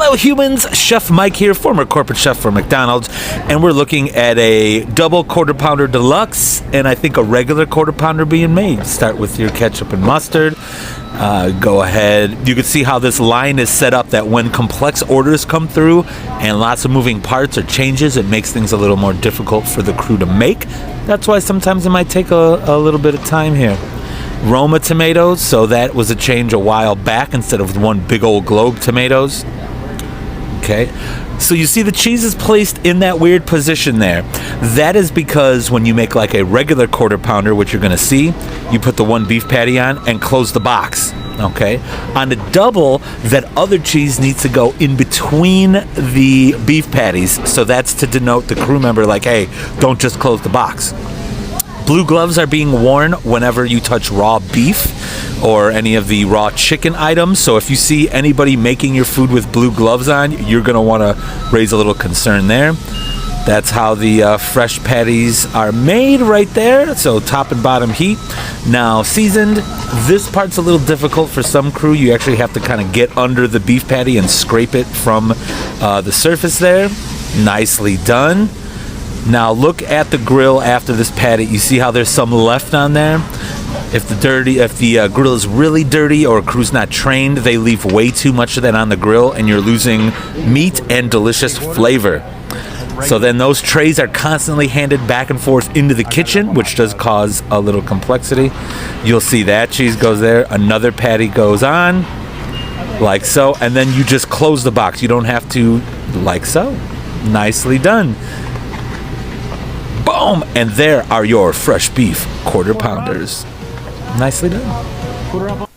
Hello humans, Chef Mike here, former corporate chef for McDonald's, and we're looking at a double quarter pounder deluxe and I think a regular quarter pounder being made. Start with your ketchup and mustard. Go ahead. You can see how this line is set up, that when complex orders come through and lots of moving parts or changes, it makes things a little more difficult for the crew to make. That's why sometimes it might take a little bit of time here. Roma tomatoes, so that was a change a while back instead of one big old globe tomatoes. Okay, so you see the cheese is placed in that weird position there. That is because when you make like a regular quarter pounder, which you're going to see, you put the one beef patty on and close the box. Okay, on a double, that other cheese needs to go in between the beef patties, so that's to denote the crew member like, hey, don't just close the box. Blue gloves are being worn whenever you touch raw beef or any of the raw chicken items. So if you see anybody making your food with blue gloves on, you're going to want to raise a little concern there. That's how the fresh patties are made right there. So top and bottom heat. Now seasoned. This part's a little difficult for some crew. You actually have to kind of get under the beef patty and scrape it from the surface there. Nicely done. Now look at the grill after this patty. You see how there's some left on there? If the grill is really dirty or a crew's not trained, they leave way too much of that on the grill and you're losing meat and delicious flavor. So then those trays are constantly handed back and forth into the kitchen, which does cause a little complexity. You'll see that cheese goes there. Another patty goes on, like so, and then you just close the box. You don't have to, like so. Nicely done. Boom! And there are your fresh beef quarter pounders. Nicely done.